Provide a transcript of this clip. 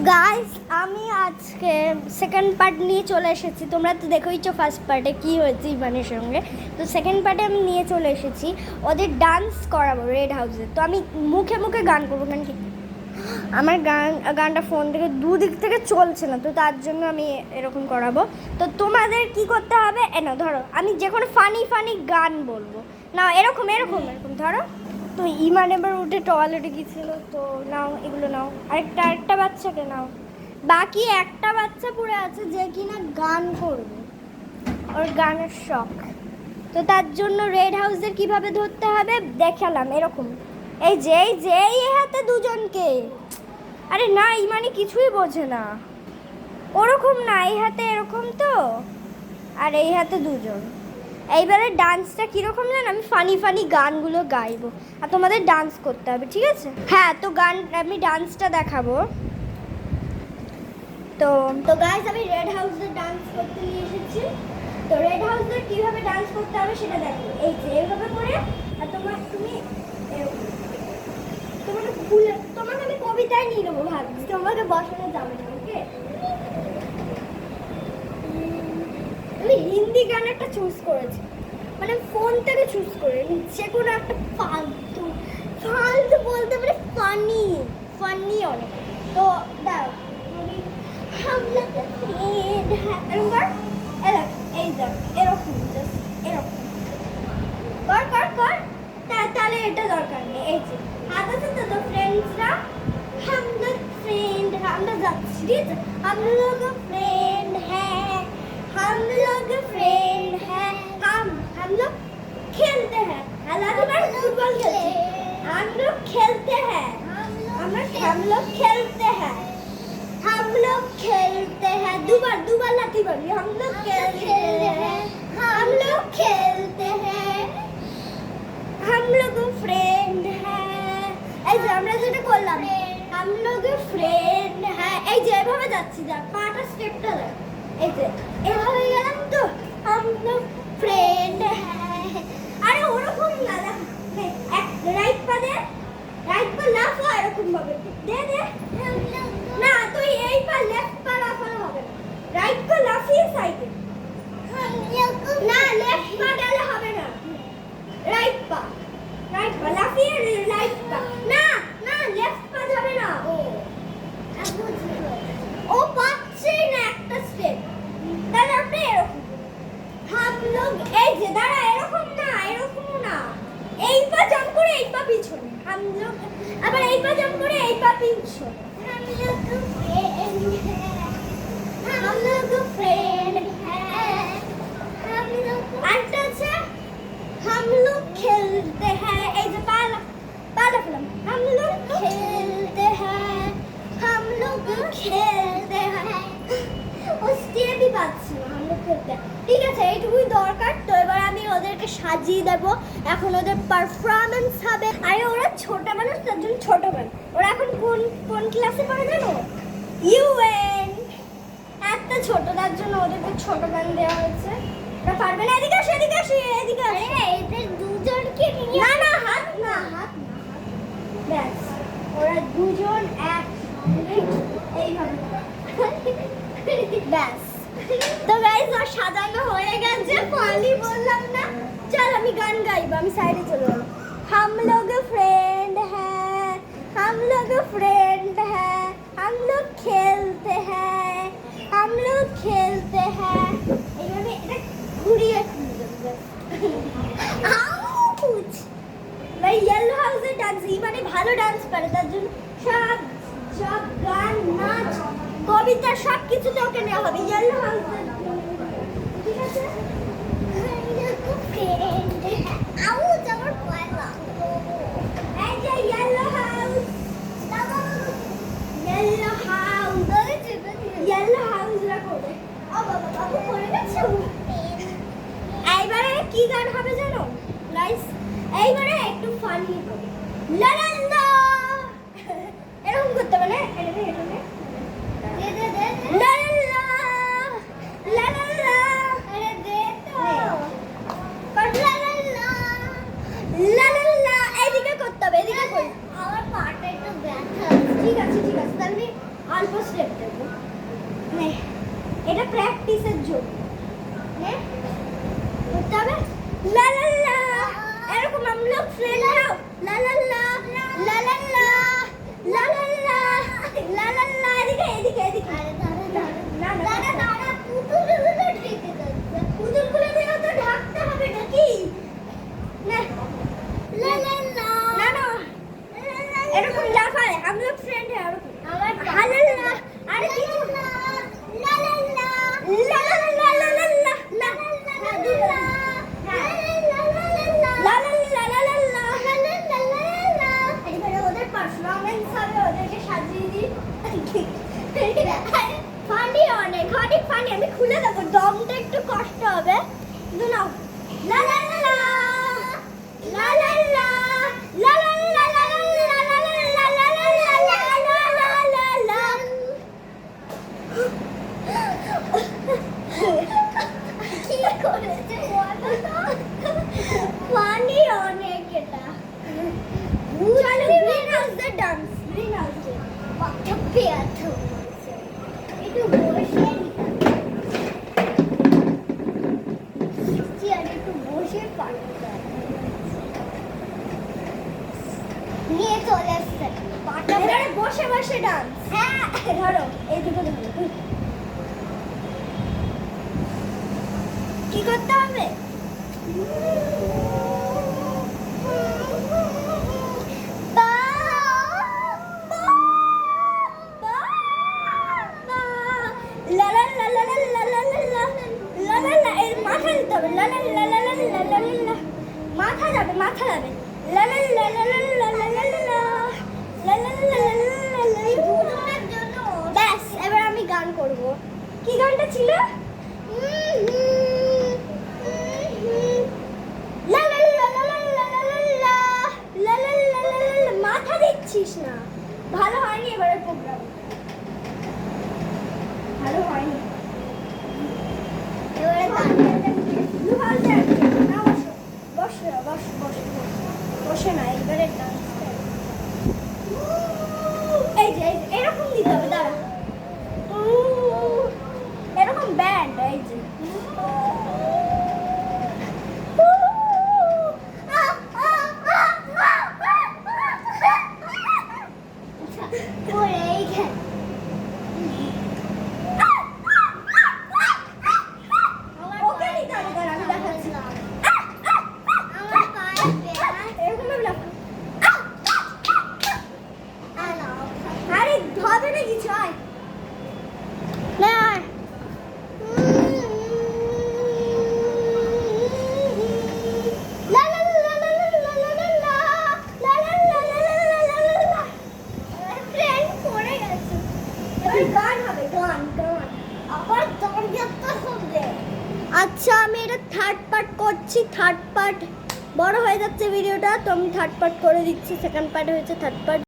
Guys আমি আজকে second part নিয়ে চলে এসেছি। তোমরা তো দেখোইছো ফার্স্ট পার্টে কী হয়েছে ইভানের সঙ্গে। তো সেকেন্ড পার্টে আমি নিয়ে চলে এসেছি, ওদের ডান্স করাবো রেড হাউসে। তো আমি মুখে মুখে গান করবো, কারণ কি আমার গানটা ফোন থেকে দুদিক থেকে চলছে না, তো তার জন্য আমি এরকম করাবো। তো তোমাদের কি করতে হবে, না ধরো আমি যে কোনো ফানি ফানি গান বলবো, না এরকম এরকম এরকম ধরো। তো ইমান এবার উঠে টয়লেটে গিয়েছিল, তো নাও এগুলো নাও, আরেকটা বাচ্চাকে নাও। বাকি একটা বাচ্চা পড়ে আছে যে কিনা গান করবে, ওর গানের শখ। তো তার জন্য রেড হাউসের কিভাবে ধরতে হবে দেখালাম এরকম। এই হাতে দুজনকে, আরে না ইমানি কিছুই বোঝে না, ওরকম না, এই হাতে এরকম তো, আর এই হাতে দুজন। এইবারে ডান্সটা কীরকম জানো, আমি ফানি ফানি গানগুলো গাইবো আর তোমাদের ডান্স করতে হবে, ঠিক আছে? হ্যাঁ, তো গান আমি ডান্সটা দেখাবো। তো তো গাইস আমি রেড হাউসের ডান্স করতে নিয়ে এসেছি। তো রেড হাউসের কীভাবে ডান্স করতে হবে সেটা দেখো। এই যে এইভাবে করে, আর তুমি তোমাকে আমি কবিতায় নিয়ে নেবো, ভাবছি তোমাকে বসানো যাবে না, ওকে? আমি হিন্দি গান একটা চুজ করেছি, মানে ফোন থেকে চুজ করে যে কোনো একটা ফালতু ফালতু বলতে পারে ফানি ফানি অনেক। তো দাও এরকম জাস্ট এরকম কর তাহলে এটা দরকার নেই। এই যে হাত আছে তো ফ্রেন্ডসরা, हम लोग फ्रेंड আমরা যাচ্ছি, ঠিক আছে? हम लोग फ्रेंड हैं, हम लोग फ्रेंड हैं, हम लोग खेलते हैं, फुटबॉल खेलते हैं, हम लोग खेलते हैं, हम लोग खेलते हैं, हम लोग खेलते हैं, दुबार लाती बड़ी, हम लोग खेलते हैं, हम लोग खेलते हैं, हम लोग फ्रेंड हैं। এই যে আমরা যেটা করলাম, हम लोग फ्रेंड हैं, এই যে এভাবে যাচ্ছি, যা পাটা স্টেপটা দেখ, এই যে এভাবে গেলাম তো, हम लोग फ्रेंड हैं। আরে ওরকম না, এক রাইট পা দে, রাইট পা লাফ এরকম ভাবে দে না, তুই এই পা লেফট পা লাফানো হবে না, রাইট পা লাফিয়ে সাইডে, না লেফট পা গেলে হবে না, রাইট পা লাফিয়ে রাইট পা, না লেফট পা যাবে না, ও পাচ্ছেই না একটা স্টেপ। তাহলে আপনি এরকম हम लोग, এই যে দাঁড়া, এরকম না, এই পা জাম্প করে এই পা পিছনে, हम लोग আবার এই পা জাম্প করে এই পা পিছনে, हम लोग फ्रेंड हैं, हम लोग আরেকটা আছে हम लोग खेलते हैं, এই যে পা ফেলাম, हम लोग खेलते हैं, हम लोग खेलते हैं, ও স্টেপই পাচ্ছে না, हम लोग खेलते हैं। ঠিক আছে, এইটুকুই দরকার। তো এবার আমি ওদেরকে সাজিয়ে দেব, এখন ওদের পারফরমেন্স হবে। আরে ওরা ছোট মানুষ, তার জন্য ছোট গান। ওরা এখন কোন ক্লাসে পড়ে জানো? ইউএন। এত ছোট, তার জন্য ওদেরকে ছোট গান দেওয়া হয়েছে। ওরা পারবে না, এদিকে আসে এদের দুজনকে নিয়ে, না হাত না ব্যাস, ওরা দুজন একসঙ্গে এইভাবে ব্যাস। তো গাইস ওর সাজানো হয়ে গেছে, ফালি বললাম না। চল আমি গান গাইবো, আমি সাইডে চলে যাবো। हम लोग फ्रेंड हैं, हम लोग फ्रेंड हैं, हम लोग खेलते हैं, हम लोग खेलते हैं, এইভাবে এটা ঘুরিয়ে আউচ। ভাই ইয়েলো হাউসের ডান্স মানে ভালো ডান্স পারে, তার জন্য সব গান নাচ কবিতা সব কিছুতে ওকে নেওয়া হবে ইয়েলো হাউসের, ঠিক আছে? আউচ আমার পয়লা, এই যে ইয়েলো হাউস রাখবে। ও বাবু পড়ে গেছে। এইবারে কি গান হবে জানো গাইস? এইবারে একটু ফানি হবে, লা লা লা এরকম করতে হবে না, লা লা লা লা লা লা, আরে দে তো কর, লা লা লা লা লা লা, এদিকে করতে হবে, এদিকে কই, আমার পাটা একটু ব্যথা। ঠিক আছে তাহলে অল্প স্টেপ দেবো। নে, এটা প্র্যাকটিসের জন্য। নে, করতে হবে লা লা লা। এরকম আমরা ফ্রেন্ড হও লা লা লা লা লা লা লা লা লা লা লা লা। এদিকে এদিকে এদিকে। আরে না না না, পুতুলগুলো ঢেকে যাচ্ছে। পুতুলগুলো দিয়ে তো ঢাকতে হবে নাকি? না লা লা লা না না, এরকম লাফায় আমরা ফ্রেন্ড হও এরকম। আমার লা লা লা। আরে কিছু না, লা লা লা লা লা লা লা লা লা লা লা। আমি খুলে দেবো, দমটা একটু কষ্ট হবে। নাও লা লা লা লা লা লা লা লা লা লা লা লা লা লা লা। কি করেছে বলো তো? ফানি অনেক এটা। Green house the dance, green house কত পেয়াছ একটু বসে চেয়ারে একটু বসে পাটা নিয়ে চলে আসছে। পাটা এবারে বসে বসে ডান্স। হ্যাঁ ধরো, এই দুটো ধরো। কি করতে হবে? মাথা যাবে, মাথা যাবে। ব্যাস, এবার আমি গান করব। কি গানটা ছিল? মাথা দিচ্ছিস না, ভালো হয়নি এবারে প্রোগ্রাম, ভালো হয়নি। এবারে বসে বসে বসে বসে না, এবারে ডান্সটা এই যে এরকম দিতে হবে। দাঁড়া, এরকম ব্যান্ড এই যে আচ্ছা, আমি এটা থার্ড পার্ট করছি। থার্ড পার্ট বড় হয়ে যাচ্ছে ভিডিওটা, তো আমি থার্ড পার্ট করে দিচ্ছি। সেকেন্ড পার্ট হয়েছে, থার্ড পার্ট।